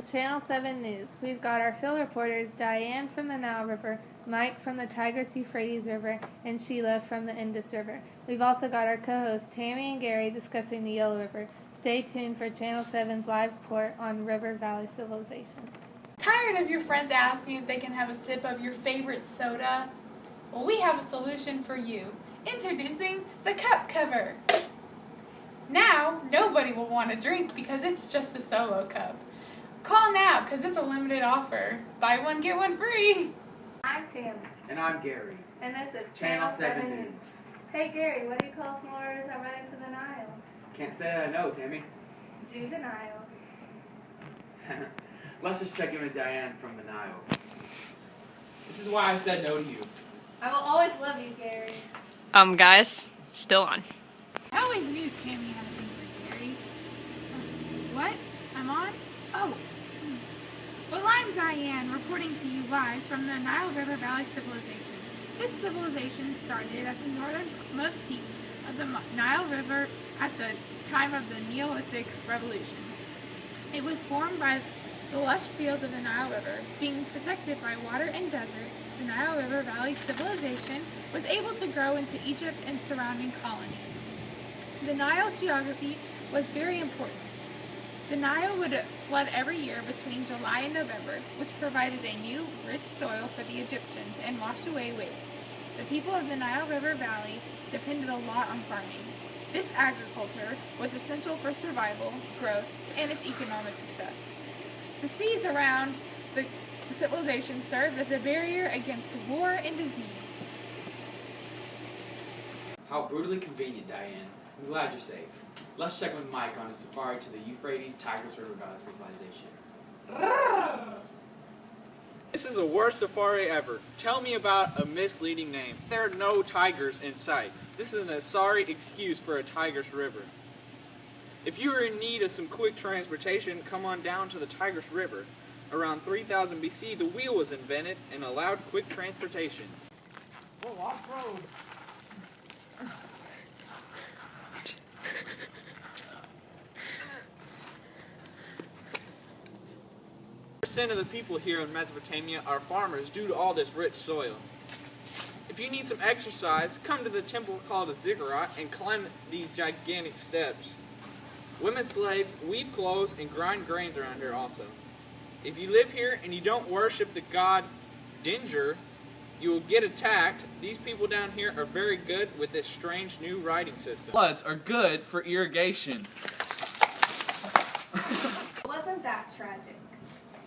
Channel 7 News. We've got our field reporters Diane from the Nile River, Mike from the Tigris-Euphrates River, and Sheila from the Indus River. We've also got our co-hosts Tammy and Gary discussing the Yellow River. Stay tuned for Channel 7's live report on River Valley civilizations. Tired of your friends asking if they can have a sip of your favorite soda? Well, we have a solution for you. Introducing the cup cover. Now, nobody will want a drink because it's just a solo cup. Call now because it's a limited offer. Buy one, get one free. I'm Tammy. And I'm Gary. And this is Channel 7 News. Hey Gary, what do you call small rivers that run into the Nile? Can't say I know, Tammy. Juveniles. Let's just check in with Diane from the Nile. This is why I said no to you. I will always love you, Gary. Guys, still on. I always knew Tammy had a thing for Gary. What? I'm on? Oh. Well, I'm Diane, reporting to you live from the Nile River Valley Civilization. This civilization started at the northernmost peak of the Nile River at the time of the Neolithic Revolution. It was formed by the lush fields of the Nile River. Being protected by water and desert, the Nile River Valley civilization was able to grow into Egypt and surrounding colonies. The Nile's geography was very important. The Nile would flood every year between July and November, which provided a new, rich soil for the Egyptians and washed away waste. The people of the Nile River Valley depended a lot on farming. This agriculture was essential for survival, growth, and its economic success. The seas around the civilization served as a barrier against war and disease. How brutally convenient, Diane. I'm glad you're safe. Let's check with Mike on his safari to the Euphrates Tigris River Valley civilization. This is the worst safari ever. Tell me about a misleading name. There are no tigers in sight. This is a sorry excuse for a Tigris River. If you are in need of some quick transportation, come on down to the Tigris River. Around 3000 BC, the wheel was invented and allowed quick transportation. Whoa, off-road! Percent of the people here in Mesopotamia are farmers due to all this rich soil. If you need some exercise, come to the temple called a ziggurat and climb these gigantic steps. Women slaves weave clothes and grind grains around here also. If you live here and you don't worship the god Dinger, you will get attacked. These people down here are very good with this strange new writing system. Floods are good for irrigation. Wasn't that tragic?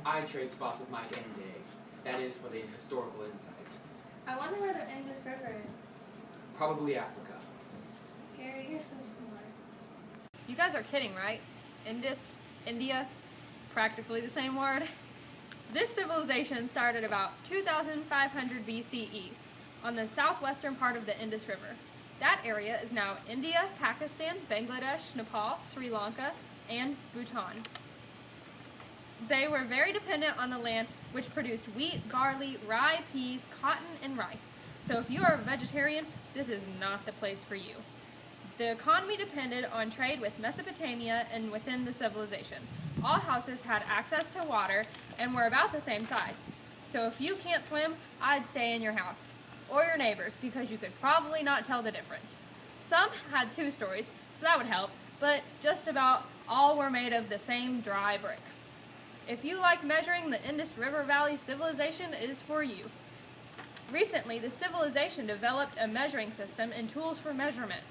I trade spots with Mike any day. That is for the historical insight. I wonder where the Indus River is. Probably Africa. Gary, you're so smart. You guys are kidding, right? Indus, India, practically the same word. This civilization started about 2500 BCE on the southwestern part of the Indus River. That area is now India, Pakistan, Bangladesh, Nepal, Sri Lanka, and Bhutan. They were very dependent on the land, which produced wheat, barley, rye, peas, cotton, and rice. So if you are a vegetarian, this is not the place for you. The economy depended on trade with Mesopotamia and within the civilization. All houses had access to water and were about the same size. So if you can't swim, I'd stay in your house. Or your neighbor's, because you could probably not tell the difference. Some had 2 stories, so that would help, but just about all were made of the same dry brick. If you like measuring, the Indus River Valley civilization is for you. Recently, the civilization developed a measuring system and tools for measurement.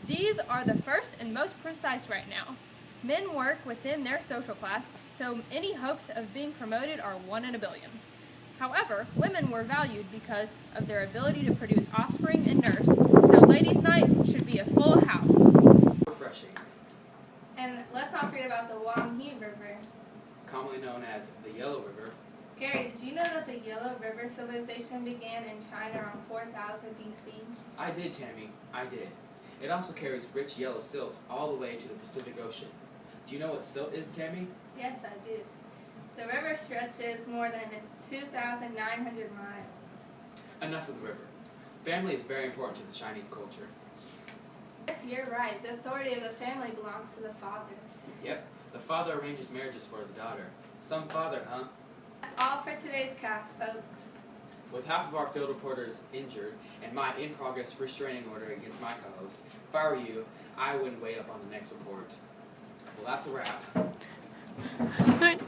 These are the first and most precise right now. Men work within their social class, so any hopes of being promoted are 1 in a billion. However, women were valued because of their ability to produce offspring and nurse, so ladies' night should be a full house. Refreshing. And let's not forget about the Wanghe River. Commonly known as the Yellow River. Gary, did you know that the Yellow River civilization began in China around 4000 BC? I did, Tammy. I did. It also carries rich yellow silt all the way to the Pacific Ocean. Do you know what silt is, Tammy? Yes, I do. The river stretches more than 2,900 miles. Enough of the river. Family is very important to the Chinese culture. Yes, you're right. The authority of the family belongs to the father. Yep. The father arranges marriages for his daughter. Some father, huh? That's all for today's cast, folks. With half of our field reporters injured and my in-progress restraining order against my co-host, if I were you, I wouldn't wait up on the next report. Well, that's a wrap. Good.